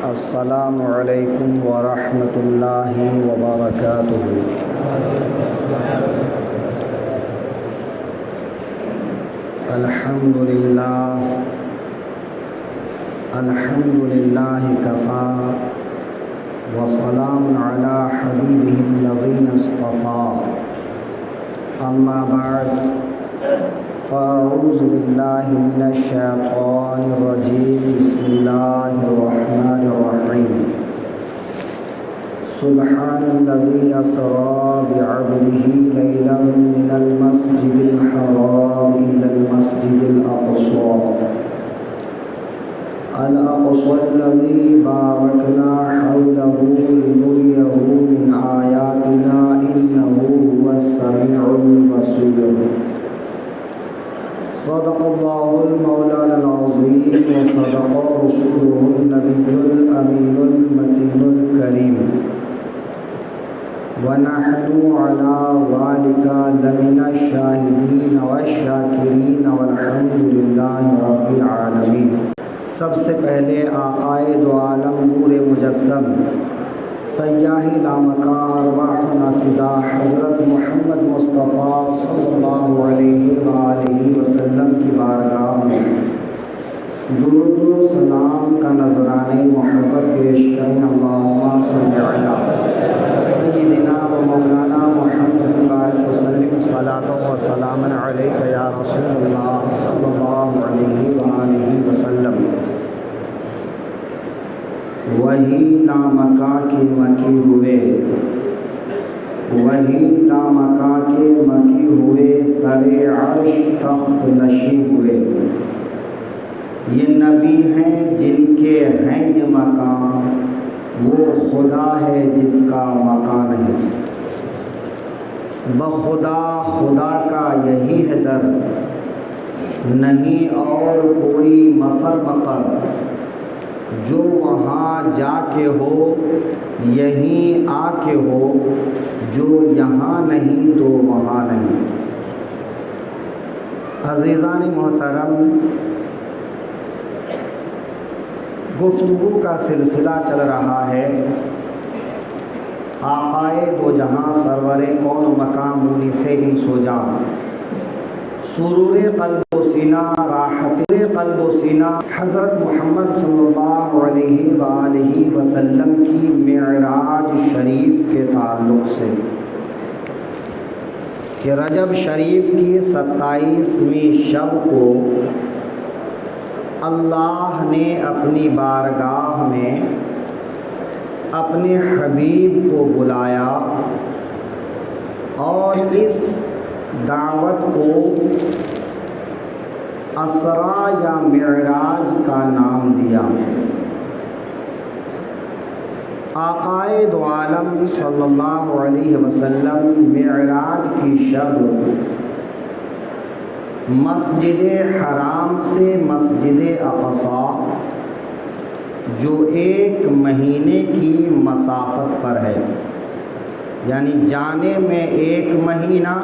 السلام علیکم ورحمۃ اللہ وبرکاتہ۔ الحمد للہ کفا وسلام علی حبیبہ الذین اصطفیٰ، اما بعد فاعوذ باللہ من الشیطان الرجیم، بسم اللہ الرحمن الرحیم۔ سبحان الذی اسریٰ بعبدہ لیلا من المسجد الحرام الی المسجد الأقصى الذي باركنا حوله لنريه من آياتنا إنه هو السميع البصير۔ صدق الله المولانا العظيم وصدق رسوله النبي الأمين المتين الكريم، ونحن على ذلك لمن الشاهدين والشاكرين والحمد لله رب العالمين۔ سب سے پہلے آقائے دو عالم نور مجسم سیاہ لامکا ارواحنا فدا حضرت محمد مصطفیٰ صلی اللہ علیہ وآلہ وسلم کی بارگاہ میں درود و سلام کا نذرانے محبت پیش کریں۔ اللہم صلی علی سیدنا و مولانا محمد بارک وسلم صلاۃ و سلام علیک یا رسول اللہ صلی اللہ علیہ وآلہ وسلم۔ وہی لامکا کے مکی ہوئے، وہی لامکا کے مکی ہوئے، سر عرش تخت نشین ہوئے۔ یہ نبی ہیں جن کے ہیں یہ مقام، وہ خدا ہے جس کا مکان ہے۔ بخدا خدا کا یہی ہے در، نہیں اور کوئی مفر مقر۔ جو وہاں جا کے ہو یہیں آ کے ہو، جو یہاں نہیں تو وہاں نہیں۔ عزیزان محترم، گفتگو کا سلسلہ چل رہا ہے آقائے دو جہاں سرور کون مقام مونی سے انس و جاں، سرور قلب و سینہ راحت قلب و سینہ حضرت محمد صلی اللہ علیہ وآلہ وسلم کی معراج شریف کے تعلق سے کہ رجب شریف کی 27ویں شب کو اللہ نے اپنی بارگاہ میں اپنے حبیب کو بلایا اور اس دعوت کو اسرا یا معراج کا نام دیا۔ آقائے دو عالم صلی اللہ علیہ وسلم معراج کی شب مسجد حرام سے مسجد اقصی جو 1 مہینے کی مسافت پر ہے، یعنی جانے میں 1 مہینہ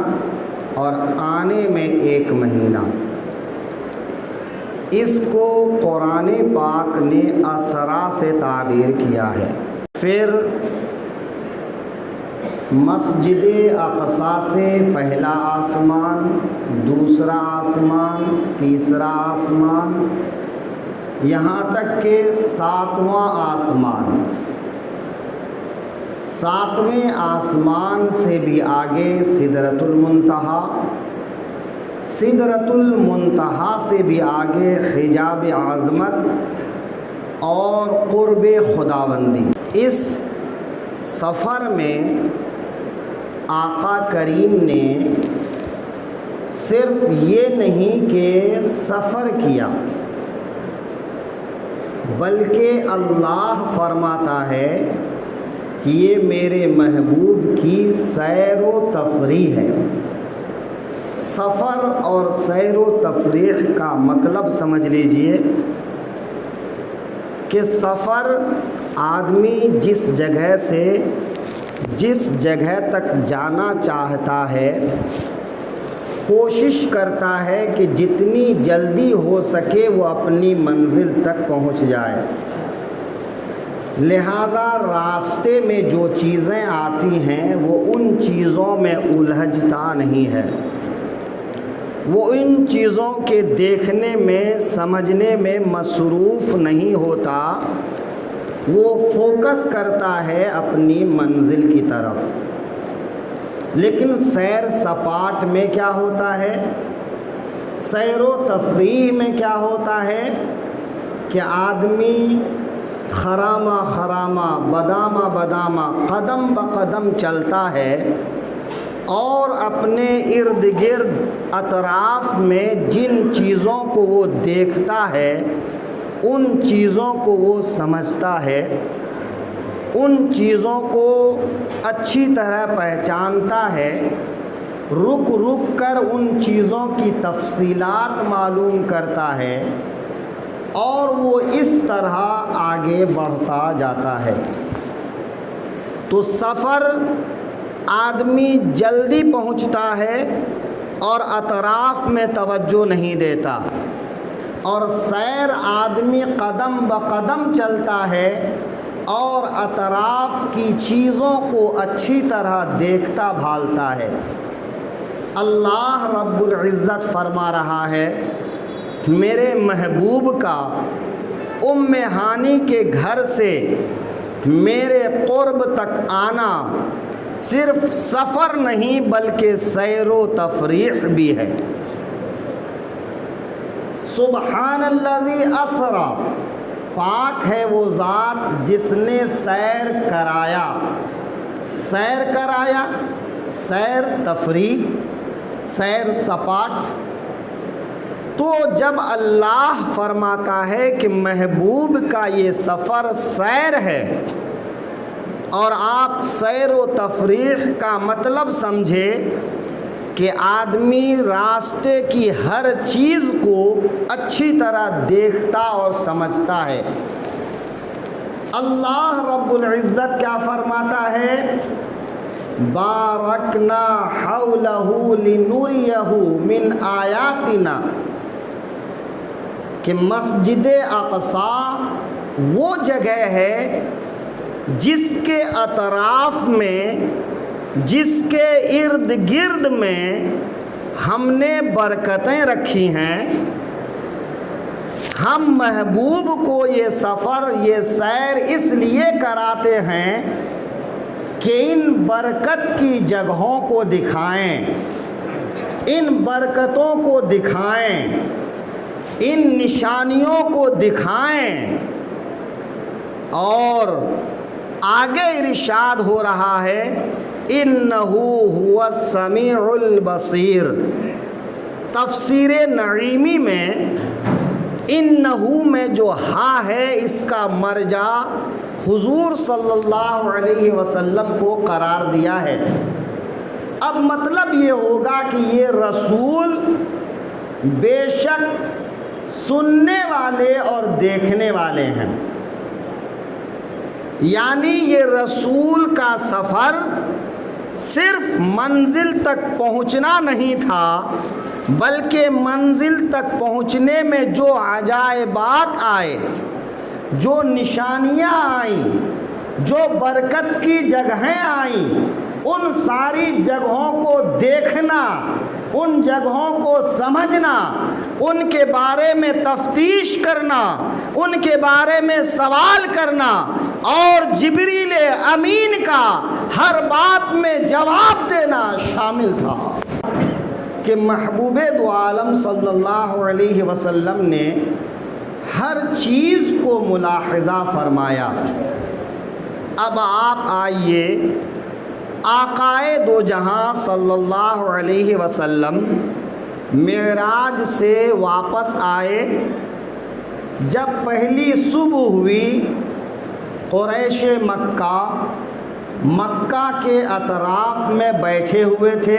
اور آنے میں 1 مہینہ، اس کو قرآن پاک نے اسرا سے تعبیر کیا ہے۔ پھر مسجد اقصی سے پہلا آسمان، دوسرا آسمان، تیسرا آسمان، یہاں تک کہ 7واں آسمان، 7ویں آسمان سے بھی آگے سدرۃ المنتہا، سدرۃ المنتہا سے بھی آگے حجاب عظمت اور قرب خداوندی۔ اس سفر میں آقا کریم نے صرف یہ نہیں کہ سفر کیا، بلکہ اللہ فرماتا ہے کہ یہ میرے محبوب کی سیر و تفریح ہے۔ سفر اور سیر و تفریح کا مطلب سمجھ لیجئے کہ سفر آدمی جس جگہ سے جس جگہ تک جانا چاہتا ہے کوشش کرتا ہے کہ جتنی جلدی ہو سکے وہ اپنی منزل تک پہنچ جائے، لہٰذا راستے میں جو چیزیں آتی ہیں وہ ان چیزوں میں الجھتا نہیں ہے، وہ ان چیزوں کے دیکھنے میں سمجھنے میں مصروف نہیں ہوتا، وہ فوکس کرتا ہے اپنی منزل کی طرف۔ لیکن سیر سپاٹ میں کیا ہوتا ہے، سیر و تفریح میں کیا ہوتا ہے کہ آدمی خرامہ خرامہ بدامہ بدامہ قدم بقدم چلتا ہے اور اپنے ارد گرد اطراف میں جن چیزوں کو وہ دیکھتا ہے ان چیزوں کو وہ سمجھتا ہے، ان چیزوں کو اچھی طرح پہچانتا ہے، رک رک کر ان چیزوں کی تفصیلات معلوم کرتا ہے اور وہ اس طرح آگے بڑھتا جاتا ہے۔ تو سفر آدمی جلدی پہنچتا ہے اور اطراف میں توجہ نہیں دیتا، اور سیر آدمی قدم بقدم چلتا ہے اور اطراف کی چیزوں کو اچھی طرح دیکھتا بھالتا ہے۔ اللہ رب العزت فرما رہا ہے، میرے محبوب کا ام ہانی کے گھر سے میرے قرب تک آنا صرف سفر نہیں بلکہ سیر و تفریح بھی ہے۔ سبحان الذی اسرا، پاک ہے وہ ذات جس نے سیر کرایا، سیر کرایا، سیر تفریح، سیر سپاٹ۔ تو جب اللہ فرماتا ہے کہ محبوب کا یہ سفر سیر ہے اور آپ سیر و تفریح کا مطلب سمجھے کہ آدمی راستے کی ہر چیز کو اچھی طرح دیکھتا اور سمجھتا ہے۔ اللہ رب العزت کیا فرماتا ہے، بارکنا حولہ لنریہ من آیاتنا، کہ مسجد اقصی وہ جگہ ہے جس کے اطراف میں، جس کے ارد گرد میں ہم نے برکتیں رکھی ہیں۔ ہم محبوب کو یہ سفر، یہ سیر اس لیے کراتے ہیں کہ ان برکت کی جگہوں کو دکھائیں، ان برکتوں کو دکھائیں، ان نشانیوں کو دکھائیں۔ اور آگے ارشاد ہو رہا ہے، انہ هو السمیع البصیر۔ تفسیر نعیمی میں انہ میں جو ہا ہے اس کا مرجع حضور صلی اللہ علیہ وسلم کو قرار دیا ہے۔ اب مطلب یہ ہوگا کہ یہ رسول بے شک سننے والے اور دیکھنے والے ہیں، یعنی یہ رسول کا سفر صرف منزل تک پہنچنا نہیں تھا بلکہ منزل تک پہنچنے میں جو عجائبات آئے، جو نشانیاں آئیں، جو برکت کی جگہیں آئیں، ان ساری جگہوں کو دیکھنا، ان جگہوں کو سمجھنا، ان کے بارے میں تفتیش کرنا، ان کے بارے میں سوال کرنا، اور جبریل امین کا ہر بات میں جواب دینا شامل تھا کہ محبوب دو عالم صلی اللہ علیہ وسلم نے ہر چیز کو ملاحظہ فرمایا۔ اب آپ آئیے، آقائے دو جہاں صلی اللہ علیہ وسلم معراج سے واپس آئے۔ جب پہلی صبح ہوئی، قریش مکہ کے اطراف میں بیٹھے ہوئے تھے۔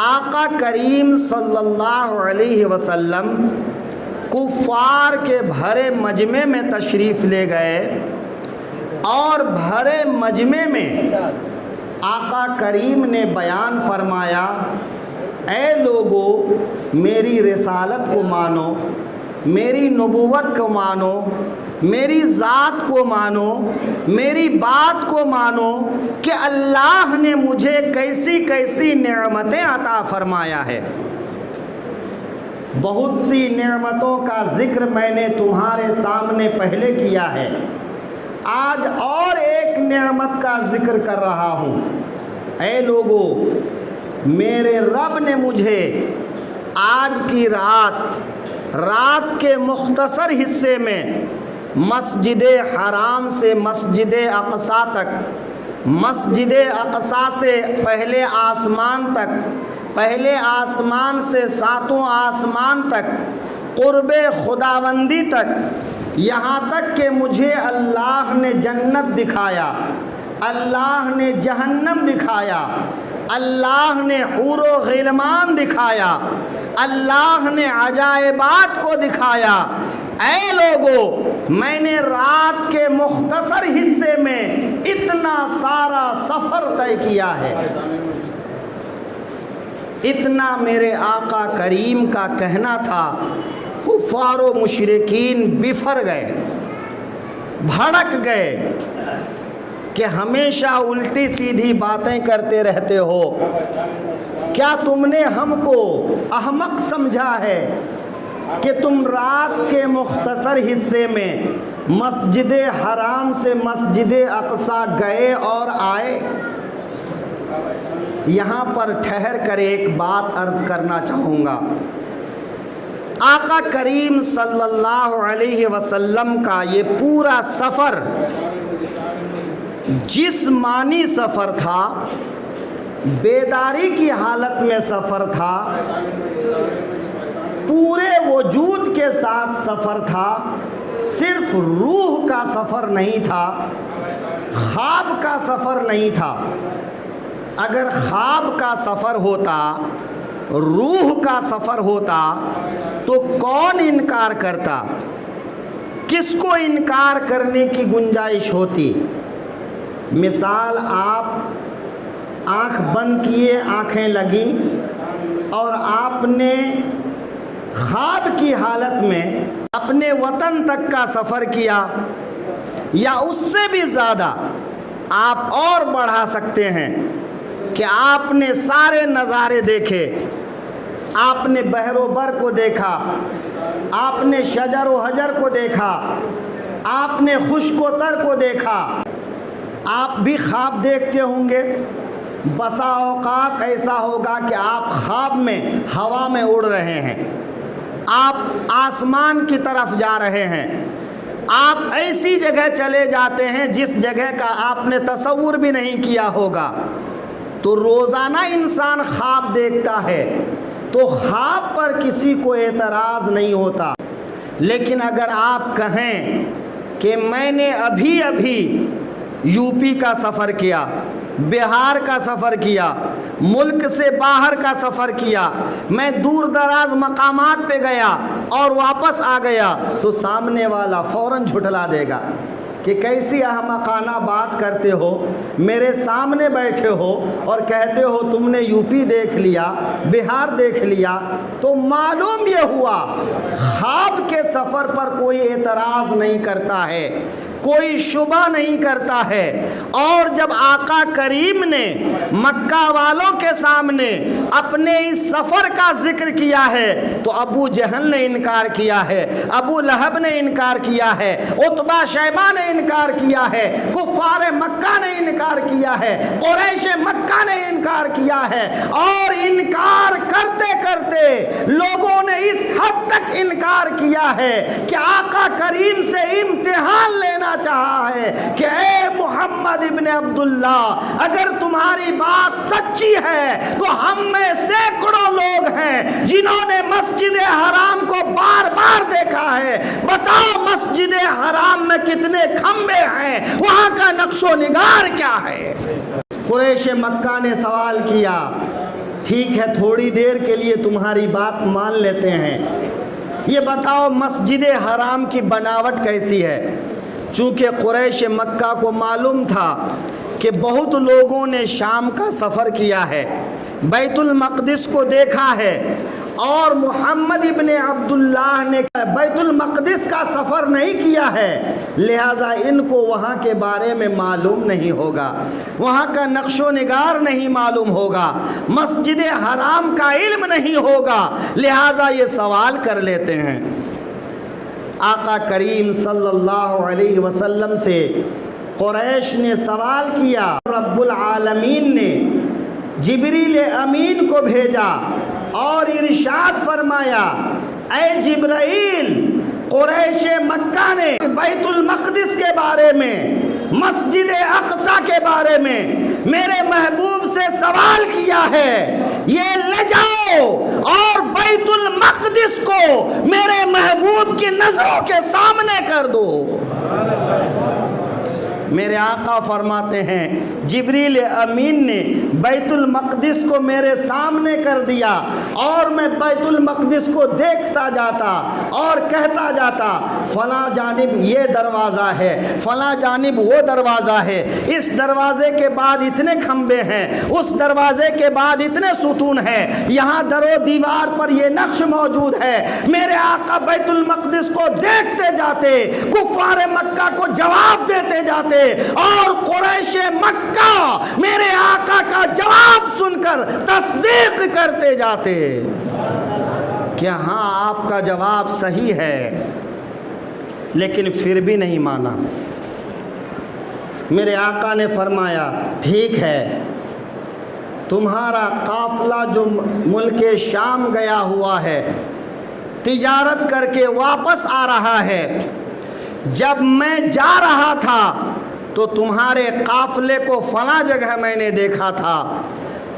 آقا کریم صلی اللہ علیہ وسلم کفار کے بھرے مجمع میں تشریف لے گئے، اور بھرے مجمع میں آقا کریم نے بیان فرمایا، اے لوگو میری رسالت کو مانو، میری نبوت کو مانو، میری ذات کو مانو، میری بات کو مانو کہ اللہ نے مجھے کیسی کیسی نعمتیں عطا فرمایا ہے۔ بہت سی نعمتوں کا ذکر میں نے تمہارے سامنے پہلے کیا ہے، آج اور ایک نعمت کا ذکر کر رہا ہوں۔ اے لوگو، میرے رب نے مجھے آج کی رات کے مختصر حصے میں مسجد حرام سے مسجد اقصیٰ تک، مسجد اقصیٰ سے پہلے آسمان تک، پہلے آسمان سے ساتوں آسمان تک، قرب خداوندی تک، یہاں تک کہ مجھے اللہ نے جنت دکھایا، اللہ نے جہنم دکھایا، اللہ نے حور و غلمان دکھایا، اللہ نے عجائبات کو دکھایا۔ اے لوگو، میں نے رات کے مختصر حصے میں اتنا سارا سفر طے کیا ہے۔ اتنا میرے آقا کریم کا کہنا تھا، کفار و مشرکین بفر گئے، بھڑک گئے کہ ہمیشہ الٹی سیدھی باتیں کرتے رہتے ہو، کیا تم نے ہم کو احمق سمجھا ہے کہ تم رات کے مختصر حصے میں مسجد حرام سے مسجد اقصیٰ گئے اور آئے؟ یہاں پر ٹھہر کر ایک بات عرض کرنا چاہوں گا۔ آقا کریم صلی اللہ علیہ وسلم کا یہ پورا سفر جسمانی سفر تھا، بیداری کی حالت میں سفر تھا، پورے وجود کے ساتھ سفر تھا، صرف روح کا سفر نہیں تھا، خواب کا سفر نہیں تھا۔ اگر خواب کا سفر ہوتا، روح کا سفر ہوتا تو کون انکار کرتا؟ کس کو انکار کرنے کی گنجائش ہوتی؟ مثال، آپ آنکھ بند کیے، آنکھیں لگیں اور آپ نے خواب کی حالت میں اپنے وطن تک کا سفر کیا، یا اس سے بھی زیادہ آپ اور بڑھا سکتے ہیں کہ آپ نے سارے نظارے دیکھے، آپ نے بحر و بر کو دیکھا، آپ نے شجر و حجر کو دیکھا، آپ نے خشک و تر کو دیکھا۔ آپ بھی خواب دیکھتے ہوں گے، بسا اوقات ایسا ہوگا کہ آپ خواب میں ہوا میں اڑ رہے ہیں، آپ آسمان کی طرف جا رہے ہیں، آپ ایسی جگہ چلے جاتے ہیں جس جگہ کا آپ نے تصور بھی نہیں کیا ہوگا۔ تو روزانہ انسان خواب دیکھتا ہے تو خواب پر کسی کو اعتراض نہیں ہوتا، لیکن اگر آپ کہیں کہ میں نے ابھی یو پی کا سفر کیا، بہار کا سفر کیا، ملک سے باہر کا سفر کیا، میں دور دراز مقامات پہ گیا اور واپس آ گیا، تو سامنے والا فوراً جھٹلا دے گا کہ کیسی احمقانہ بات کرتے ہو، میرے سامنے بیٹھے ہو اور کہتے ہو تم نے یو پی دیکھ لیا، بہار دیکھ لیا۔ تو معلوم یہ ہوا خواب کے سفر پر کوئی اعتراض نہیں کرتا ہے، کوئی شبہ نہیں کرتا ہے۔ اور جب آقا کریم نے مکہ والوں کے سامنے اپنے اس سفر کا ذکر کیا ہے تو ابو جہل نے انکار کیا ہے، ابو لہب نے انکار کیا ہے، عتبہ شیبہ نے انکار کیا ہے، کفار مکہ نے انکار کیا ہے، قریش مکہ نے انکار کیا ہے، اور انکار کرتے کرتے لوگوں نے اس حد تک انکار کیا ہے کہ آقا کریم سے امتحان لینا چاہا ہے کہ اے محمد ابن عبداللہ، اگر تمہاری بات سچی ہے تو ہم میں سینکڑوں لوگ ہیں جنہوں نے مسجد حرام کو بار بار دیکھا ہے، بتاؤ مسجد حرام میں کتنے کھمبے ہیں، وہاں کا نقش و نگار کیا ہے؟ قریش مکہ نے سوال کیا، ٹھیک ہے تھوڑی دیر کے لیے تمہاری بات مان لیتے ہیں، یہ بتاؤ مسجد حرام کی بناوٹ کیسی ہے؟ چونکہ قریش مکہ کو معلوم تھا کہ بہت لوگوں نے شام کا سفر کیا ہے، بیت المقدس کو دیکھا ہے، اور محمد ابن عبداللہ نے بیت المقدس کا سفر نہیں کیا ہے، لہٰذا ان کو وہاں کے بارے میں معلوم نہیں ہوگا، وہاں کا نقش و نگار نہیں معلوم ہوگا، مسجد حرام کا علم نہیں ہوگا، لہٰذا یہ سوال کر لیتے ہیں۔ آقا کریم صلی اللہ علیہ وسلم سے قریش نے سوال کیا، رب العالمین نے جبریل امین کو بھیجا اور ارشاد فرمایا، اے جبرائیل، قریش مکہ نے بیت المقدس کے بارے میں، مسجد اقصی کے بارے میں میرے محبوب سے سوال کیا ہے، یہ لے جاؤ اور بیت المقدس کو میرے محبوب کی نظروں کے سامنے کر دو۔ میرے آقا فرماتے ہیں جبریل امین نے بیت المقدس کو میرے سامنے کر دیا اور میں بیت المقدس کو دیکھتا جاتا اور کہتا جاتا، فلاں جانب یہ دروازہ ہے، فلاں جانب وہ دروازہ ہے، اس دروازے کے بعد اتنے کھمبے ہیں، اس دروازے کے بعد اتنے ستون ہیں، یہاں در و دیوار پر یہ نقش موجود ہے۔ میرے آقا بیت المقدس کو دیکھتے جاتے، کفار مکہ کو جواب دیتے جاتے اور قریش مکہ میرے آقا کا جواب سن کر تصدیق کرتے جاتے کہ ہاں آپ کا جواب صحیح ہے، لیکن پھر بھی نہیں مانا۔ میرے آقا نے فرمایا، ٹھیک ہے، تمہارا قافلہ جو ملک شام گیا ہوا ہے، تجارت کر کے واپس آ رہا ہے، جب میں جا رہا تھا تو تمہارے قافلے کو فلاں جگہ میں نے دیکھا تھا،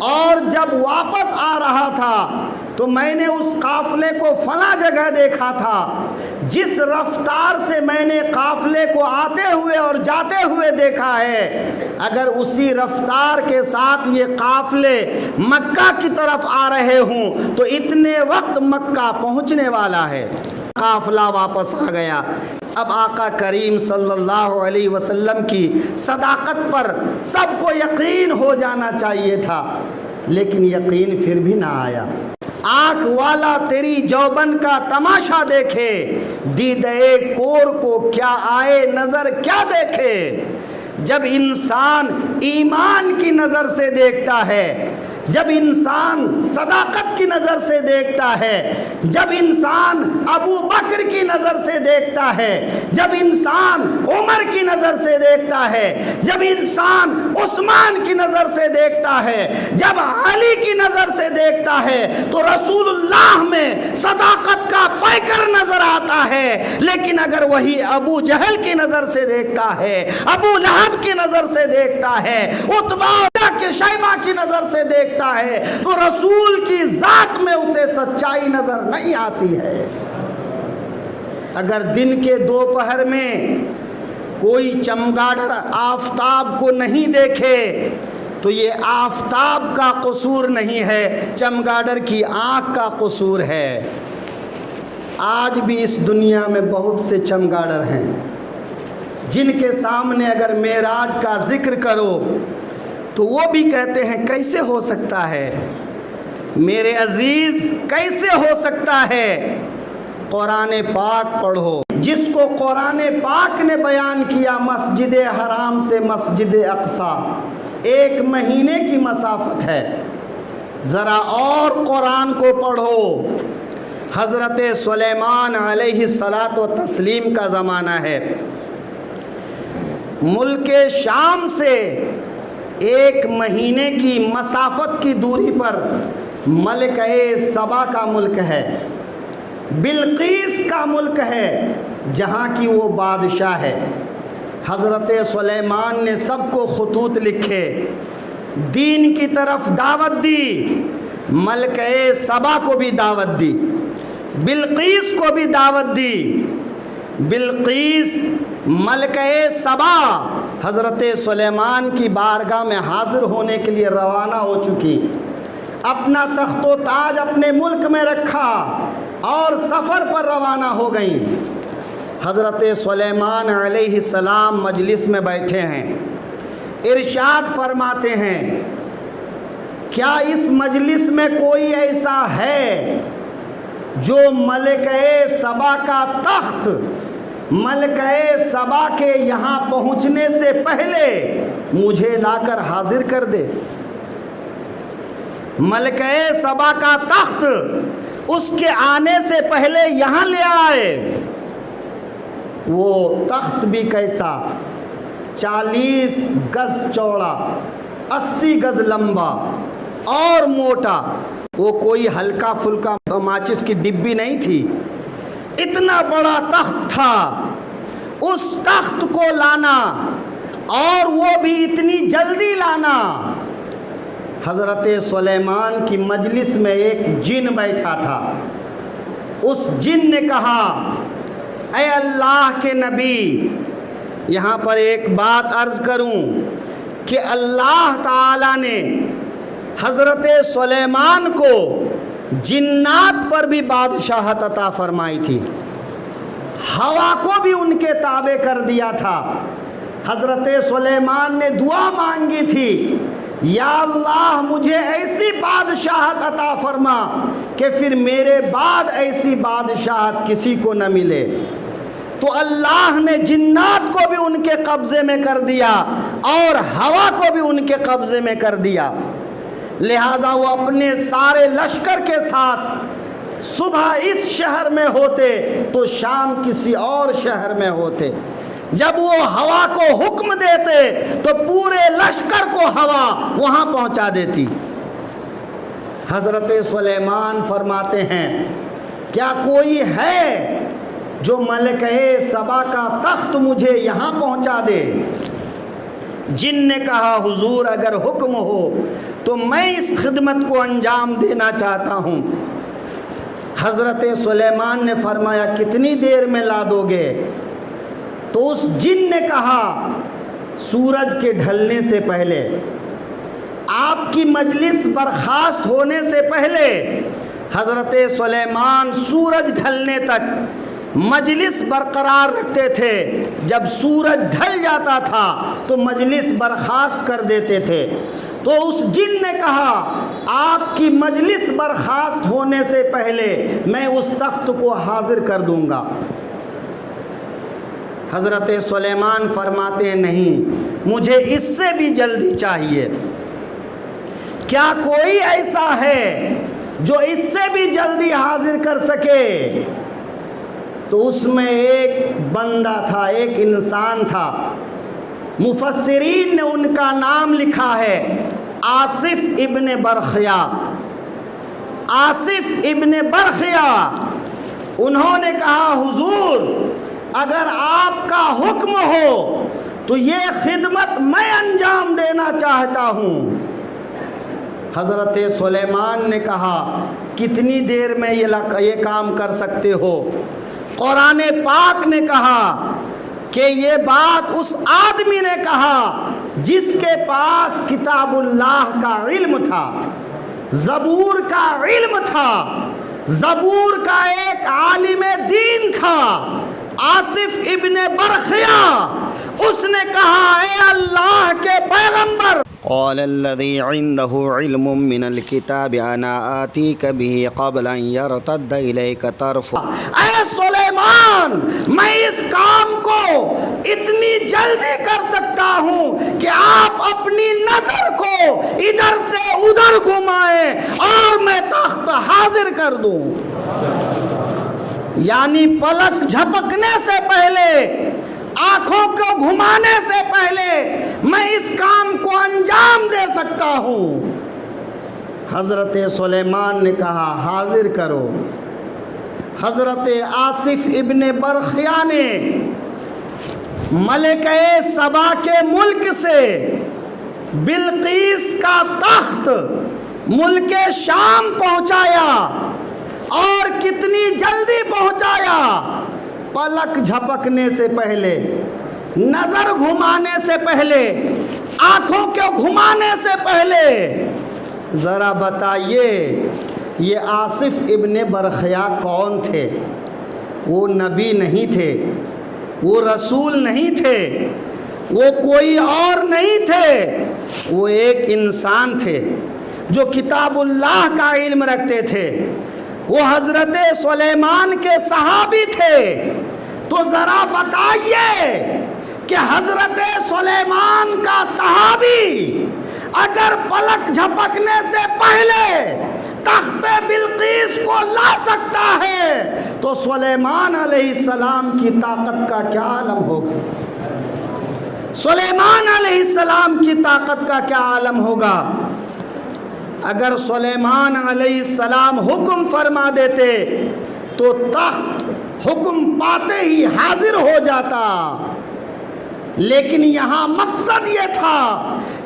اور جب واپس آ رہا تھا تو میں نے اس قافلے کو فلاں جگہ دیکھا تھا۔ جس رفتار سے میں نے قافلے کو آتے ہوئے اور جاتے ہوئے دیکھا ہے، اگر اسی رفتار کے ساتھ یہ قافلے مکہ کی طرف آ رہے ہوں تو اتنے وقت مکہ پہنچنے والا ہے۔ قافلہ واپس آ گیا۔ اب آقا کریم صلی اللہ علیہ وسلم کی صداقت پر سب کو یقین ہو جانا چاہیے تھا، لیکن یقین پھر بھی نہ آیا۔ آنکھ والا تیری جوبن کا تماشا دیکھے، دیدے کور کو کیا آئے نظر کیا دیکھے۔ جب انسان ایمان کی نظر سے دیکھتا ہے، جب انسان صداقت کی نظر سے دیکھتا ہے، جب انسان ابو بکر کی نظر سے دیکھتا ہے، جب انسان عمر کی نظر سے دیکھتا ہے، جب انسان عثمان کی نظر سے دیکھتا ہے، جب علی کی نظر سے دیکھتا ہے، تو رسول اللہ میں صداقت کا پیکر نظر آتا ہے۔ لیکن اگر وہی ابو جہل کی نظر سے دیکھتا ہے، ابو لہب کی نظر سے دیکھتا ہے، عتبہ کے شیبہ کی نظر سے دیکھتا ہے، تو رسول کی ذات میں اسے سچائی نظر نہیں آتی ہے۔ اگر دن کے دوپہر میں کوئی چمگادڑ آفتاب کو نہیں دیکھے تو یہ آفتاب کا قصور نہیں ہے، چمگادڑ کی آنکھ کا قصور ہے۔ آج بھی اس دنیا میں بہت سے چمگادڑ ہیں جن کے سامنے اگر معراج کا ذکر کرو تو وہ بھی کہتے ہیں کیسے ہو سکتا ہے میرے عزیز، کیسے ہو سکتا ہے؟ قرآن پاک پڑھو، جس کو قرآن پاک نے بیان کیا مسجد حرام سے مسجد اقصی 1 مہینے کی مسافت ہے۔ ذرا اور قرآن کو پڑھو، حضرت سلیمان علیہ الصلاۃ والتسلیم کا زمانہ ہے، ملک شام سے 1 مہینے کی مسافت کی دوری پر ملکہ سبا کا ملک ہے، بلقیس کا ملک ہے، جہاں کی وہ بادشاہ ہے۔ حضرت سلیمان نے سب کو خطوط لکھے، دین کی طرف دعوت دی، ملکہ سبا کو بھی دعوت دی، بلقیس کو بھی دعوت دی۔ بلقیس ملکہ سبا حضرت سلیمان کی بارگاہ میں حاضر ہونے کے لیے روانہ ہو چکی، اپنا تخت و تاج اپنے ملک میں رکھا اور سفر پر روانہ ہو گئیں۔ حضرت سلیمان علیہ السلام مجلس میں بیٹھے ہیں، ارشاد فرماتے ہیں، کیا اس مجلس میں کوئی ایسا ہے جو ملکہ سبا کا تخت ملکہ سبا کے یہاں پہنچنے سے پہلے مجھے لا کر حاضر کر دے۔ ملکہ سبا کا تخت اس کے آنے سے پہلے یہاں لے آئے۔ وہ تخت بھی کیسا، 40 گز چوڑا، 80 گز لمبا اور موٹا۔ وہ کوئی ہلکا پھلکا ماچس کی ڈبی نہیں تھی، اتنا بڑا تخت تھا۔ اس تخت کو لانا، اور وہ بھی اتنی جلدی لانا۔ حضرت سلیمان کی مجلس میں ایک جن بیٹھا تھا۔ اس جن نے کہا، اے اللہ کے نبی، یہاں پر ایک بات عرض کروں کہ اللہ تعالیٰ نے حضرت سلیمان کو جنات پر بھی بادشاہت عطا فرمائی تھی، ہوا کو بھی ان کے تابع کر دیا تھا۔ حضرت سلیمان نے دعا مانگی تھی، یا اللہ مجھے ایسی بادشاہت عطا فرما کہ پھر میرے بعد ایسی بادشاہت کسی کو نہ ملے۔ تو اللہ نے جنات کو بھی ان کے قبضے میں کر دیا اور ہوا کو بھی ان کے قبضے میں کر دیا۔ لہٰذا وہ اپنے سارے لشکر کے ساتھ صبح اس شہر میں ہوتے تو شام کسی اور شہر میں ہوتے۔ جب وہ ہوا کو حکم دیتے تو پورے لشکر کو ہوا وہاں پہنچا دیتی۔ حضرت سلیمان فرماتے ہیں، کیا کوئی ہے جو ملکہ سبا کا تخت مجھے یہاں پہنچا دے؟ جن نے کہا، حضور اگر حکم ہو تو میں اس خدمت کو انجام دینا چاہتا ہوں۔ حضرت سلیمان نے فرمایا، کتنی دیر میں لا دو گے؟ تو اس جن نے کہا، سورج کے ڈھلنے سے پہلے، آپ کی مجلس برخاست ہونے سے پہلے۔ حضرت سلیمان سورج ڈھلنے تک مجلس برقرار رکھتے تھے، جب سورج ڈھل جاتا تھا تو مجلس برخاست کر دیتے تھے۔ تو اس جن نے کہا، آپ کی مجلس برخاست ہونے سے پہلے میں اس تخت کو حاضر کر دوں گا۔ حضرت سلیمان فرماتے ہیں، نہیں، مجھے اس سے بھی جلدی چاہیے۔ کیا کوئی ایسا ہے جو اس سے بھی جلدی حاضر کر سکے؟ تو اس میں ایک بندہ تھا، ایک انسان تھا۔ مفسرین نے ان کا نام لکھا ہے آصف ابن برخیا۔ آصف ابن برخیا، انہوں نے کہا، حضور اگر آپ کا حکم ہو تو یہ خدمت میں انجام دینا چاہتا ہوں۔ حضرت سلیمان نے کہا، کتنی دیر میں یہ کام کر سکتے ہو؟ قرآن پاک نے کہا کہ یہ بات اس آدمی نے کہا جس کے پاس کتاب اللہ کا علم تھا، زبور کا علم تھا، زبور کا ایک عالم دین تھا، آصف ابن برخیا۔ اس نے کہا، اے اللہ کے پیغمبر، قال الذي عنده علم من الكتاب انا آتيك به قبل ان يرتد اليك طرفك۔ اے سلیمان، میں اس کام کو اتنی جلدی کر سکتا ہوں کہ آپ اپنی نظر کو ادھر سے ادھر گھمائیں اور میں تخت حاضر کر دوں۔ یعنی پلک جھپکنے سے پہلے، آنکھوں کو گھمانے سے پہلے میں اس کام کو انجام دے سکتا ہوں۔ حضرت سلیمان نے کہا، حاضر کرو۔ حضرت آصف ابن برخیا نے ملکہ سبا کے ملک سے بلقیس کا تخت ملک شام پہنچایا، اور کتنی جلدی پہنچایا؟ پلک جھپکنے سے پہلے، نظر گھمانے سے پہلے، آنکھوں کو گھمانے سے پہلے۔ ذرا بتائیے، یہ آصف ابن برخیا کون تھے؟ وہ نبی نہیں تھے، وہ رسول نہیں تھے، وہ کوئی اور نہیں تھے، وہ ایک انسان تھے جو کتاب اللہ کا علم رکھتے تھے، وہ حضرت سلیمان کے صحابی تھے، تو ذرا بتائیے کہ حضرت سلیمان کا صحابی اگر پلک جھپکنے سے پہلے تخت بلقیس کو لا سکتا ہے تو سلیمان علیہ السلام کی طاقت کا کیا عالم ہوگا؟ سلیمان علیہ السلام کی طاقت کا کیا عالم ہوگا؟ اگر سلیمان علیہ السلام حکم فرما دیتے تو تخت حکم پاتے ہی حاضر ہو جاتا، لیکن یہاں مقصد یہ تھا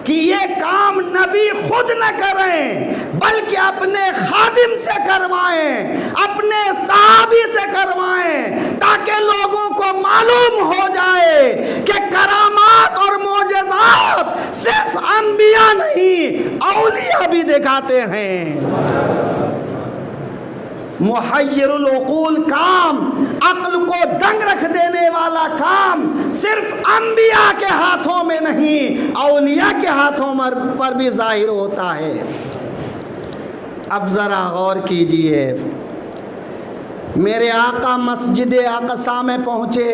کہ یہ کام نبی خود نہ کریں بلکہ اپنے خادم سے کروائیں، اپنے صحابی سے کروائیں، تاکہ لوگوں کو معلوم ہو جائے کہ کرامات اور معجزات صرف انبیاء نہیں اولیاء بھی دکھاتے ہیں۔ محیر العقول کام، عقل کو دنگ رکھ دینے والا کام صرف انبیاء کے ہاتھوں میں نہیں اولیاء کے ہاتھوں پر بھی ظاہر ہوتا ہے۔ اب ذرا غور کیجئے، میرے آقا مسجد اقصی میں پہنچے،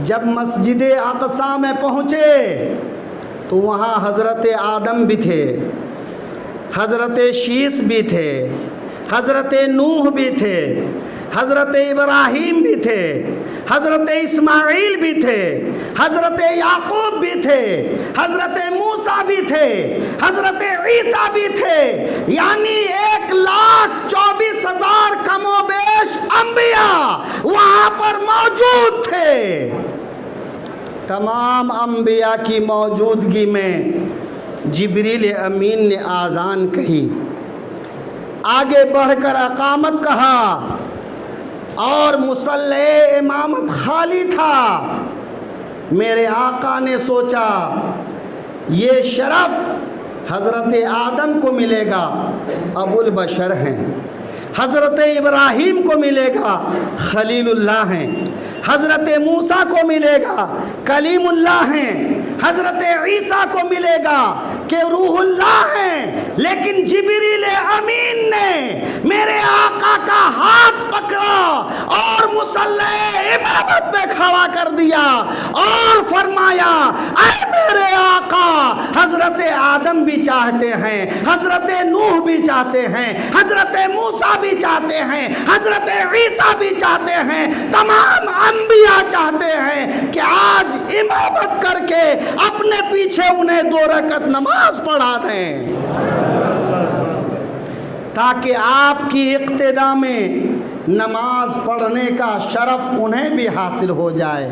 جب مسجد اقصی میں پہنچے تو وہاں حضرت آدم بھی تھے، حضرت شیس بھی تھے، حضرت نوح بھی تھے، حضرت ابراہیم بھی تھے، حضرت اسماعیل بھی تھے، حضرت یعقوب بھی تھے، حضرت موسیٰ بھی تھے، حضرت عیسیٰ بھی تھے، یعنی 1,24,000 کم و بیش انبیاء وہاں پر موجود تھے۔ تمام انبیاء کی موجودگی میں جبریل امین نے آذان کہی، آگے بڑھ کر اقامت کہا، اور مصلی امامت خالی تھا۔ میرے آقا نے سوچا یہ شرف حضرت آدم کو ملے گا، ابو البشر ہیں، حضرت ابراہیم کو ملے گا، خلیل اللہ ہیں، حضرت موسیٰ کو ملے گا، کلیم اللہ ہیں، حضرت عیسیٰ کو ملے گا کہ روح اللہ ہیں، لیکن جبریل امین نے میرے آقا کا ہاتھ پکڑا اور مصلی امامت پہ کھڑا کر دیا اور فرمایا، اے میرے آقا، حضرت آدم بھی چاہتے ہیں، حضرت نوح بھی چاہتے ہیں، حضرت موسیٰ بھی چاہتے ہیں، حضرت عیسیٰ بھی چاہتے ہیں، تمام انبیاء چاہتے ہیں کہ آج امامت کر کے اپنے پیچھے انہیں 2 رکعت نماز پڑھا دیں، تاکہ آپ کی اقتداء میں نماز پڑھنے کا شرف انہیں بھی حاصل ہو جائے۔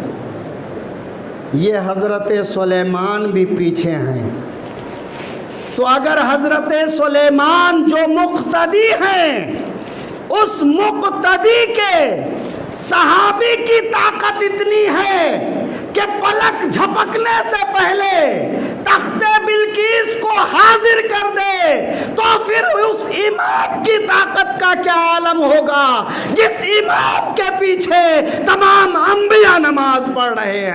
یہ حضرت سلیمان بھی پیچھے ہیں، تو اگر حضرت سلیمان جو مقتدی ہیں، اس مقتدی کے صحابی کی طاقت اتنی ہے کہ پلک جھپکنے سے پہلے تخت بلقیس کو حاضر کر دے، تو پھر اس امام کی طاقت کا کیا عالم ہوگا جس امام کے پیچھے تمام انبیاء نماز پڑھ رہے ہیں۔